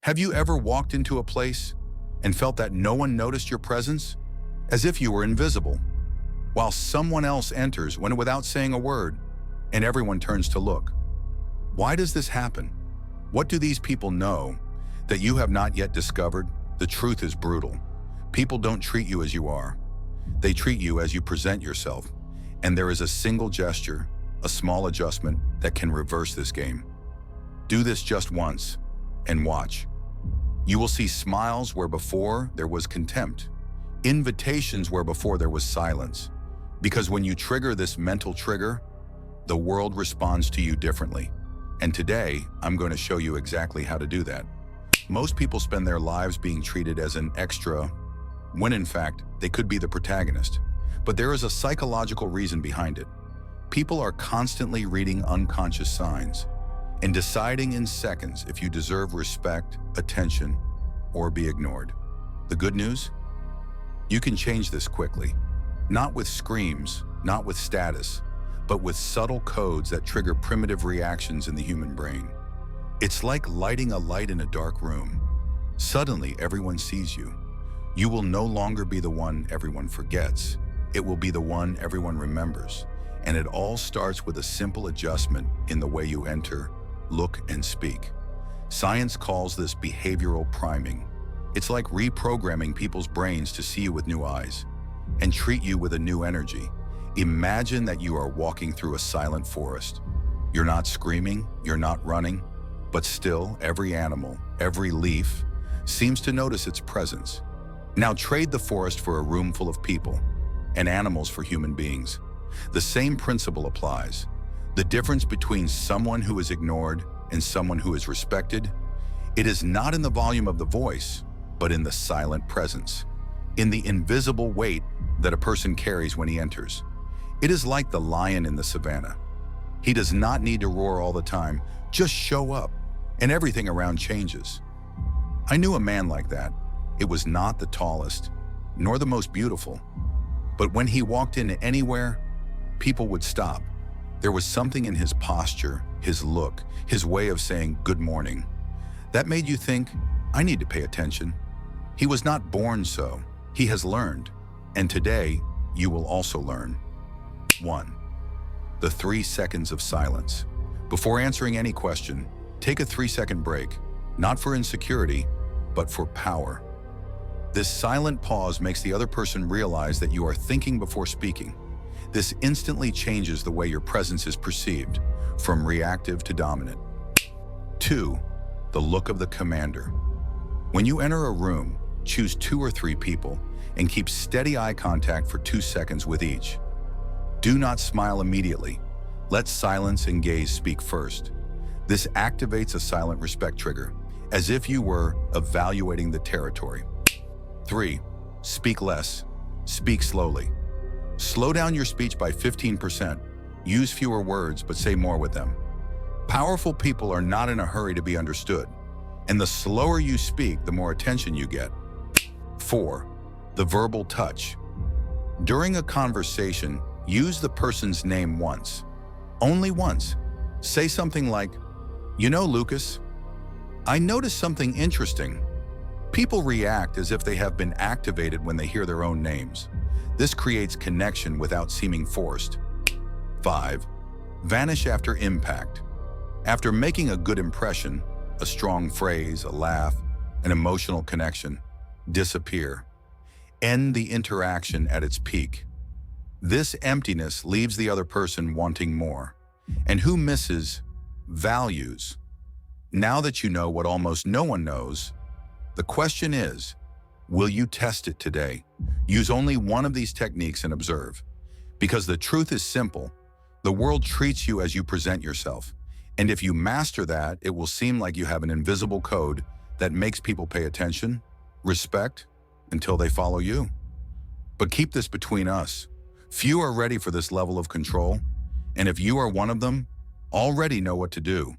Have you ever walked into a place and felt that no one noticed your presence? As if you were invisible, while someone else enters without saying a word, and everyone turns to look. Why does this happen? What do these people know that you have not yet discovered? The truth is brutal. People don't treat you as you are. They treat you as you present yourself, and there is a single gesture, a small adjustment that can reverse this game. Do this just once, and watch. You will see smiles where before there was contempt, invitations where before there was silence. Because when you trigger this mental trigger, the world responds to you differently. And today, I'm going to show you exactly how to do that. Most people spend their lives being treated as an extra, when in fact, they could be the protagonist. But there is a psychological reason behind it. People are constantly reading unconscious signs and deciding in seconds if you deserve respect, attention, or be ignored. The good news? You can change this quickly. Not with screams, not with status, but with subtle codes that trigger primitive reactions in the human brain. It's like lighting a light in a dark room. Suddenly, everyone sees you. You will no longer be the one everyone forgets. It will be the one everyone remembers. And it all starts with a simple adjustment in the way you enter, look, and speak. Science calls this behavioral priming. It's like reprogramming people's brains to see you with new eyes and treat you with a new energy. Imagine that you are walking through a silent forest. You're not screaming, you're not running, but still every animal, every leaf seems to notice its presence. Now trade the forest for a room full of people and animals for human beings. The same principle applies. The difference between someone who is ignored and someone who is respected, it is not in the volume of the voice, but in the silent presence, in the invisible weight that a person carries when he enters. It is like the lion in the savannah. He does not need to roar all the time, just show up, and everything around changes. I knew a man like that. It was not the tallest, nor the most beautiful, but when he walked into anywhere, people would stop. There was something in his posture, his look, his way of saying good morning, that made you think, I need to pay attention. He was not born so. He has learned. And today, you will also learn. 1. The 3 seconds of silence. Before answering any question, take a 3-second break, not for insecurity, but for power. This silent pause makes the other person realize that you are thinking before speaking. This instantly changes the way your presence is perceived, from reactive to dominant. 2. The look of the commander. When you enter a room, choose 2 or 3 people and keep steady eye contact for 2 seconds with each. Do not smile immediately. Let silence and gaze speak first. This activates a silent respect trigger, as if you were evaluating the territory. 3. Speak less. Speak slowly. Slow down your speech by 15%. Use fewer words, but say more with them. Powerful people are not in a hurry to be understood, and the slower you speak, the more attention you get. 4. The verbal touch. During a conversation, use the person's name once. Only once. Say something like, "You know, Lucas, I noticed something interesting." People react as if they have been activated when they hear their own names. This creates connection without seeming forced. 5. Vanish after impact. After making a good impression, a strong phrase, a laugh, an emotional connection, disappear. End the interaction at its peak. This emptiness leaves the other person wanting more. And who misses? Values. Now that you know what almost no one knows, the question is, will you test it today? Use only one of these techniques and observe. Because the truth is simple. The world treats you as you present yourself. And if you master that, it will seem like you have an invisible code that makes people pay attention, respect, until they follow you. But keep this between us. Few are ready for this level of control, and if you are one of them, already know what to do.